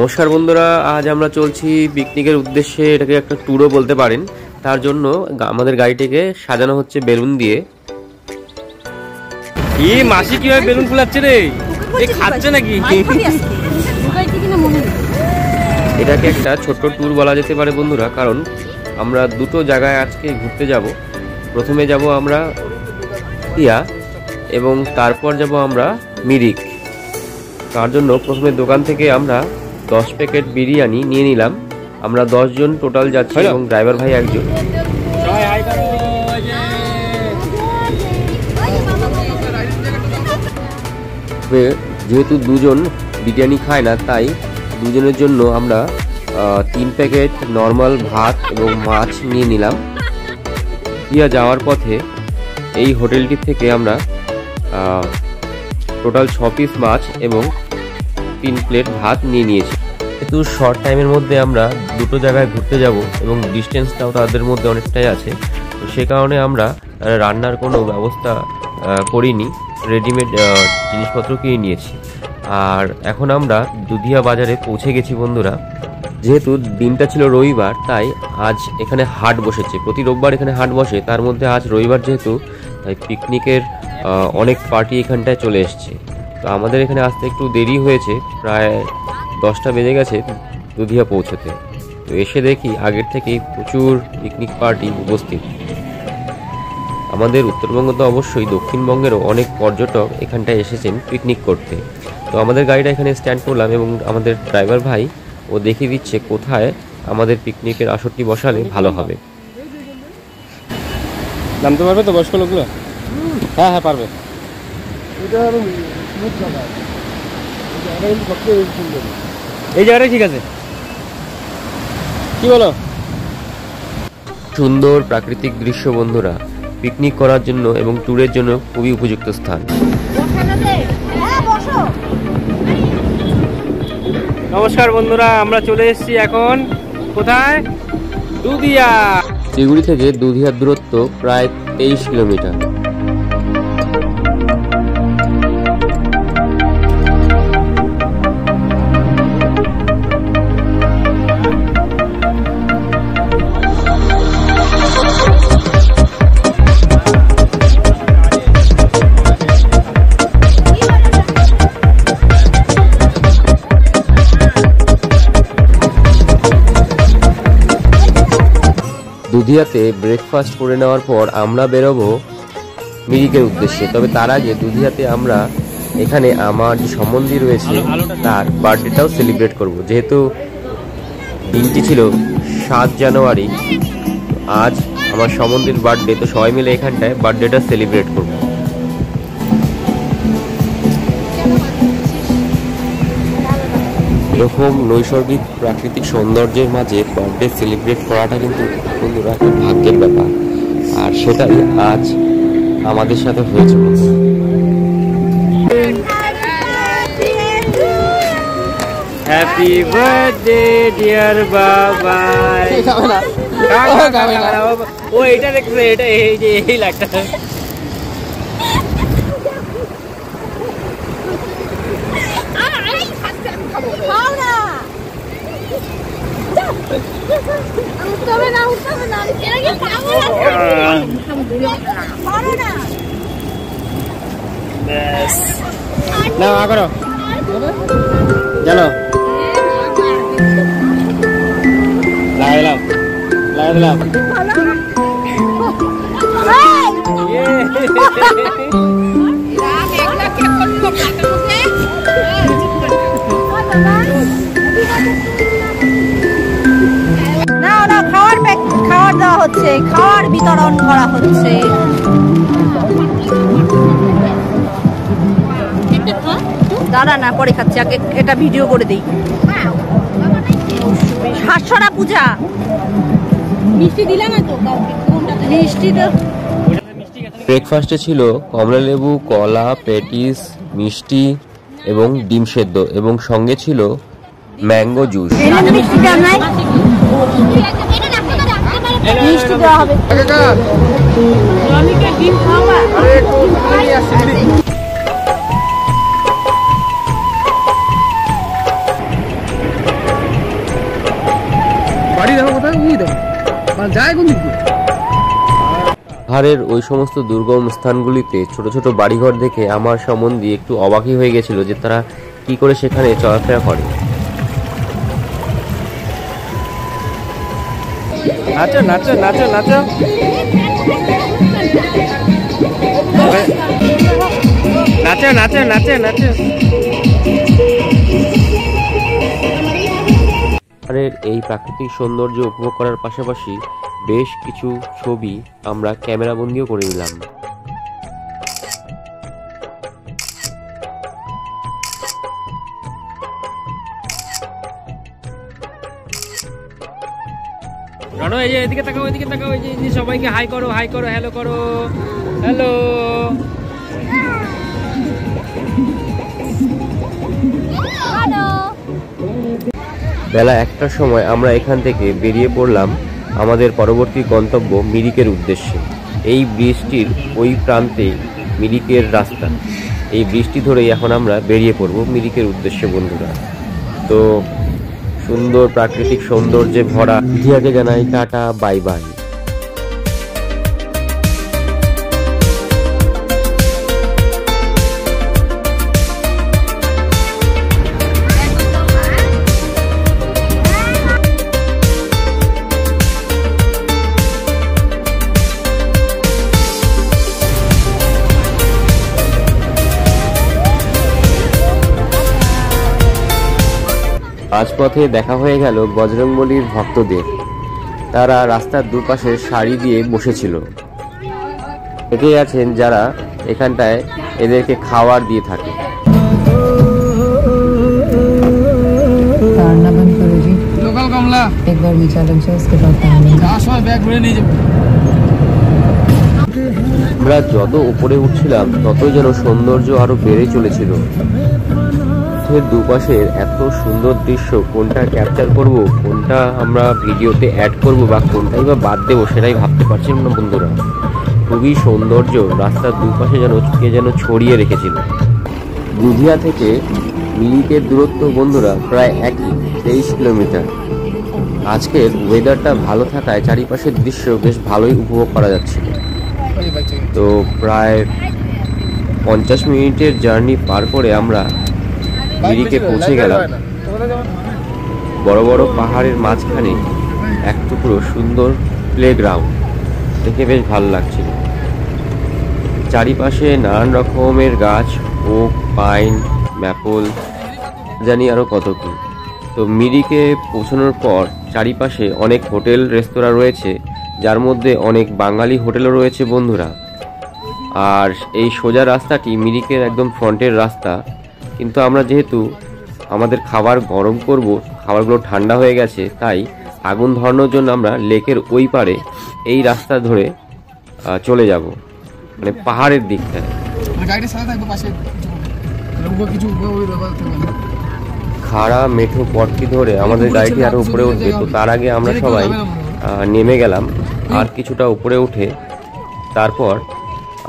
নমস্কার বন্ধুরা, আজ আমরা চলছি পিকনিকের উদ্দেশ্যে। এটাকে একটা ট্যুরও বলতে পারেন। তার জন্য আমাদের গাড়িটিকে সাজানো হচ্ছে বেলুন দিয়ে। এই মাসি কিভাবে বেলুন ফুলাচ্ছে রে? এই খাচ্ছে নাকি? এটাকে একটা ছোট্ট ট্যুর বলা যেতে পারে বন্ধুরা, কারণ আমরা দুটো জায়গায় আজকে ঘুরতে যাব। প্রথমে যাব আমরা ইয়া এবং তারপর যাব আমরা মিরিক। তার জন্য প্রথমে দোকান থেকে আমরা 10 প্যাকেট বিরিয়ানি নিয়ে নিলাম। আমরা 10 জন টোটাল যাচ্ছি এবং ড্রাইভার ভাই একজন। যেহেতু দুজন বিরিয়ানি খায় না, তাই দুজনের জন্য আমরা 3 প্যাকেট নর্মাল ভাত এবং মাছ নিয়ে নিলাম। ইয়া যাওয়ার পথে এই হোটেলটি থেকে আমরা টোটাল 6 পিস মাছ এবং 3 প্লেট ভাত নিয়ে নিয়েছি। একটু শর্ট টাইমের মধ্যে আমরা দুটো জায়গায় ঘুরতে যাব এবং ডিস্টেন্সটাও তাদের মধ্যে অনেকটাই আছে, তো সে কারণে আমরা রান্নার কোনো ব্যবস্থা করিনি, রেডিমেড জিনিসপত্র কিনে নিয়েছি। আর এখন আমরা দুধিয়া বাজারে পৌঁছে গেছি বন্ধুরা। যেহেতু দিনটা ছিল রবিবার, তাই আজ এখানে হাট বসেছে। প্রতি রোববার এখানে হাট বসে, তার মধ্যে আজ রবিবার যেহেতু, তাই পিকনিকের অনেক পার্টি এখানটায় চলে এসছে। তো আমাদের এখানে আসতে একটু দেরি হয়েছে, প্রায় 10টা বেজে গেছে দুধিয়া পৌঁছতে। তো এসে দেখি আগের থেকেই প্রচুর পিকনিক পার্টি উপস্থিত। আমাদের উত্তরবঙ্গ তো অবশ্যই, দক্ষিণবঙ্গেরও অনেক পর্যটক এখানটায় এসেছেন পিকনিক করতে। তো আমাদের গাড়িটা এখানে স্ট্যান্ড করলাম এবং আমাদের ড্রাইভার ভাই ও দেখিয়ে দিচ্ছে কোথায় আমাদের পিকনিকের আসরটি বসালে ভালো হবে। নামতে পারবে তো বয়স্ক লোকগুলো? হ্যাঁ হ্যাঁ পারবে। এই জায়গাটাই ঠিক আছে, কি বলো? সুন্দর প্রাকৃতিক দৃশ্য বন্ধুরা, পিকনিক করার জন্য এবং ট্যুরের জন্য খুবই উপযুক্ত স্থান। নমস্কার বন্ধুরা, আমরা চলে এসেছি এখন কোথায়? দুধিয়া। শিলিগুড়ি থেকে দুধিয়ার দূরত্ব প্রায় 23 কিলোমিটার। দুধিয়াতে ব্রেকফাস্ট করে নেওয়ার পর আমরা বেরোবো মিরিকের উদ্দেশ্যে। তবে তার আগে দুধিয়াতে আমরা এখানে আমার যে সম্বন্ধী রয়েছে তার বার্থডেটাও সেলিব্রেট করব। যেহেতু দিনটি ছিল 7 জানুয়ারি, আজ আমার সম্বন্ধীর বার্থডে, তো সবাই মিলে এখানটায় বার্থডেটা সেলিব্রেট করব। এরকম নৈসর্গিক প্রাকৃতিক সৌন্দর্যের মাঝে বার্থডে সেলিব্রেট করাটা কিন্তু বন্ধুরা একটা ভাগ্যের ব্যাপার, আর সেটাই আজ আমাদের সাথে হয়েছে। হ্যাপি বার্থডে ডিয়ার বাবা। ও এটা দেখছে, এটা এই যে এই লাইটটা। না করো জানো, লাগাইলাম লাগাইলাম। খাবার দেওয়া হচ্ছে, খাবার বিতরণ করা হচ্ছে। দাঁড়া না, পরে খাচ্ছি, আগে এটা ভিডিও করে দিই। হাস্যরা পূজা মিষ্টি দিলে না তো, মিষ্টি তো। ব্রেকফাস্টে ছিল কমলালেবু, কলা, পেটিস, মিষ্টি এবং ডিম সেদ্ধ, এবং সঙ্গে ছিল ম্যাঙ্গো জুস। মিষ্টি দেওয়া হবে। বাড়ি দেখো কোথায়, ওই দেখো যায় কোন দিক দিয়ে। পাহাড়ের ওই সমস্ত দুর্গম স্থানগুলিতে ছোট ছোট বাড়িঘর দেখে আমার সম্বন্ধে একটু অবাকই হয়ে গেছিল যে তারা কি করে সেখানে চলাফেরা করে। নাচো নাচো নাচো নাচো, নাচো নাচো নাচো নাচো। পাহাড়ের এই প্রাকৃতিক সৌন্দর্য উপভোগ করার পাশাপাশি বেশ কিছু ছবি আমরা ক্যামেরাবন্দিও করে নিলাম। রনো এই যে এদিকে তাকাও, এদিকে তাকাও, এই যে সবাইকে হাই করো, হাই করো, হ্যালো করো, হ্যালো। বেলা 1টার সময় আমরা এখান থেকে বেরিয়ে পড়লাম আমাদের পরবর্তী গন্তব্য মিরিকের উদ্দেশ্যে। এই ব্রিজটির ওই প্রান্তে মিরিকের রাস্তা, এই ব্রিজটি ধরেই এখন আমরা বেরিয়ে পড়ব মিরিকের উদ্দেশ্যে বন্ধুরা। তো সুন্দর প্রাকৃতিক সৌন্দর্যে ভরা ইতিহাকে জানাই টাটা বাই বাই। রাজপথে দেখা হয়ে গেল বজরংবলীর ভক্তদের। তারা রাস্তার দুপাশে সারি দিয়ে বসেছিল। এগিয়ে আছেন যারা এখানটায় এদেরকে খাবার দিয়ে থাকে। লোকাল কমলা একবার বিচারলাম उसके बाद ব্যাগ ভরে নিয়ে যাবো। আমরা যত উপরে উঠছিলাম ততই যেন সৌন্দর্য আরো বেড়ে চলেছিল। দুপাশের এত সুন্দর দৃশ্য কোনটা ক্যাপচার করব, কোনটা আমরা ভিডিওতে অ্যাড করব বা কোনটাই বা বাদ দেবো সেটাই ভাবতে পারছিলাম না বন্ধুরা। খুবই সৌন্দর্য রাস্তার দুপাশে যেন ছড়িয়ে রেখেছিল। গুধিয়া থেকে মিরিকের দূরত্ব বন্ধুরা প্রায় একই 23 কিলোমিটার। আজকের ওয়েদারটা ভালো থাকায় চারিপাশের দৃশ্য বেশ ভালোই উপভোগ করা যাচ্ছিল। তো প্রায় 50 মিনিটের জার্নি পার করে আমরা মিরিকে পৌঁছে গেলাম। বড় বড় পাহাড়ের মাঝখানে এক টুকরো সুন্দর প্লেগ্রাউন্ড দেখে বেশ ভালো লাগছিল। চারিপাশে নানান রকমের গাছ, ওক, পাইন, ম্যাপল, জানি আরো কত কি। তো মিরিকে পৌঁছানোর পর চারিপাশে অনেক হোটেল রেস্তোরাঁ রয়েছে, যার মধ্যে অনেক বাঙালি হোটেলও রয়েছে বন্ধুরা। আর এই সোজা রাস্তাটি মিরিকের একদম ফ্রন্টের রাস্তা। কিন্তু আমরা যেহেতু আমাদের খাবার গরম করব, খাবারগুলো ঠান্ডা হয়ে গেছে, তাই আগুন ধরানোর জন্য আমরা লেকের ওই পারে এই রাস্তা ধরে চলে যাব, মানে পাহাড়ের দিকটায়। খাড়া মেঠো পথটি ধরে আমাদের গাড়িটি আরো উপরে উঠবে। তো তার আগে আমরা সবাই নেমে গেলাম আর কিছুটা উপরে উঠে তারপর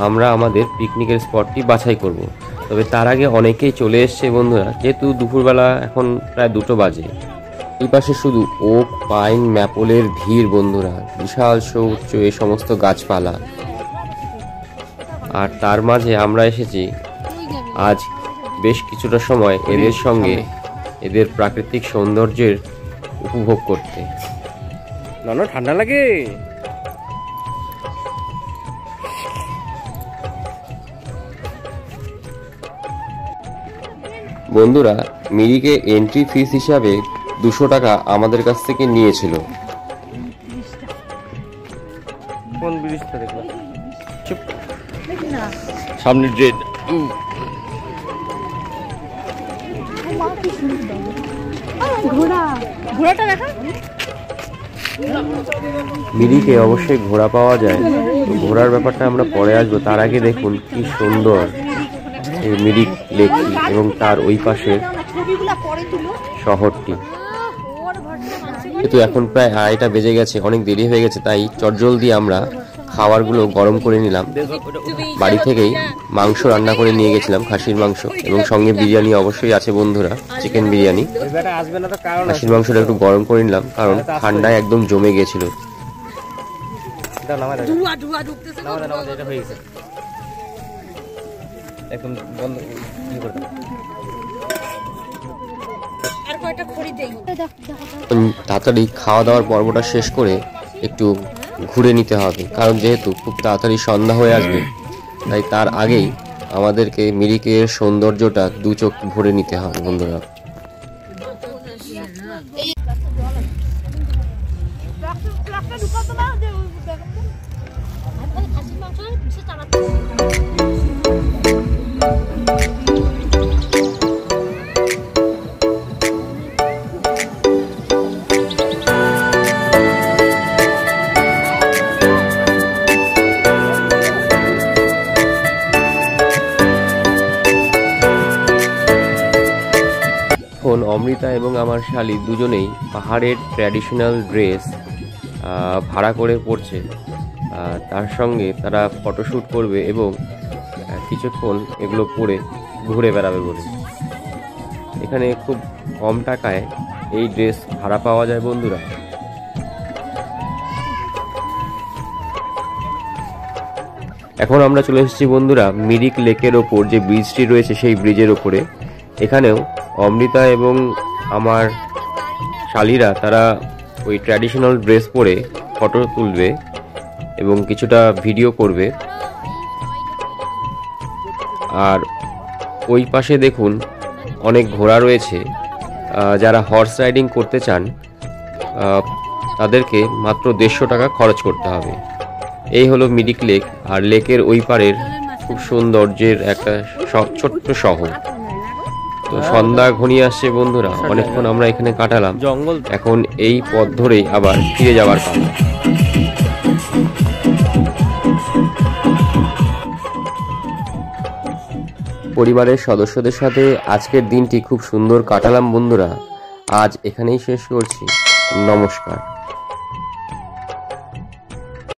আমরা আমাদের পিকনিকের স্পটটি বাছাই করব। তবে তার আগে অনেকেই চলে এসছে বন্ধুরা, যেহেতু দুপুরবেলা এখন প্রায় 2টো বাজে। এই পাশে শুধু ওক, পাইন, ম্যাপলের ভিড় বন্ধুরা, বিশাল সুউচ্চ এই সমস্ত গাছপালা। আর তার মাঝে আমরা এসেছি আজ বেশ কিছুটা সময় এদের সঙ্গে এদের প্রাকৃতিক সৌন্দর্যের উপভোগ করতে। না ঠান্ডা লাগে। বন্ধুরা, মিরিকে এন্ট্রি ফিস হিসাবে 200 টাকা আমাদের কাছ থেকে নিয়েছিল। কোন ব্রিজটা দেখলাম? চুপ, সামনে ট্রেন। ঘোড়াটা দেখা। মিরিকে অবশ্যই ঘোড়া পাওয়া যায়, তো ঘোড়ার ব্যাপারটা আমরা পরে আসবো। তার আগে দেখুন কি সুন্দর এই মিরিক লেকটি এবং তার ওই পাশের শহরটি। কিন্তু এখন প্রায় 2:30 বেজে গেছে, অনেক দেরি হয়ে গেছে, তাই চটজলদি আমরা খাবারগুলো গরম করে নিলাম। বাড়ি থেকেই মাংস রান্না করে নিয়ে গেছিলাম, খাসির মাংস, এবং সঙ্গে বিরিয়ানি অবশ্যই আছে বন্ধুরা, চিকেন বিরিয়ানি। খাসির মাংসটা একটু গরম করে নিলাম কারণ ঠান্ডায় একদম জমে গেছিল। তাড়াতাড়ি খাওয়া দাওয়ার পর্বটা শেষ করে একটু ঘুরে নিতে হবে, কারণ যেহেতু খুব তাড়াতাড়ি সন্ধ্যা হয়ে আসবে, তাই তার আগেই আমাদেরকে মিরিকের সৌন্দর্যটা দু চোখ ভরে নিতে হবে বন্ধুরা। অমৃতা এবং আমার শালি দুজনেই পাহাড়ের ট্র্যাডিশনাল ড্রেস ভাড়া করে পড়ছে। তার সঙ্গে তারা ফটোশ্যুট করবে এবং কিছুক্ষণ এগুলো পরে ঘুরে বেড়াবে বলে। এখানে খুব কম টাকায় এই ড্রেস ভাড়া পাওয়া যায় বন্ধুরা। এখন আমরা চলে এসেছি বন্ধুরা মিরিক লেকের ওপর যে ব্রিজটি রয়েছে সেই ব্রিজের ওপরে। এখানেও অমৃতা এবং আমার শালিরা তারা ওই ট্র্যাডিশনাল ড্রেস পরে ফটো তুলবে এবং কিছুটা ভিডিও করবে। আর ওই পাশে দেখুন অনেক ঘোড়া রয়েছে। যারা হর্স রাইডিং করতে চান তাদেরকে মাত্র 150 টাকা খরচ করতে হবে। এই হলো মিরিক লেক, আর লেকের ওই পারের খুব সৌন্দর্যের একটা ছোট্ট শহর। তো সন্ধ্যা ঘনিয়ে আসছে বন্ধুরা, অনেকক্ষণ আমরা এখানে কাটালাম, জঙ্গল। এখন এই পথ ধরেই আবার ফিরে যাবার পালা। পরিবারের সদস্যদের সাথে আজকের দিনটি খুব সুন্দর কাটালাম বন্ধুরা। আজ এখানেই শেষ করছি। নমস্কার।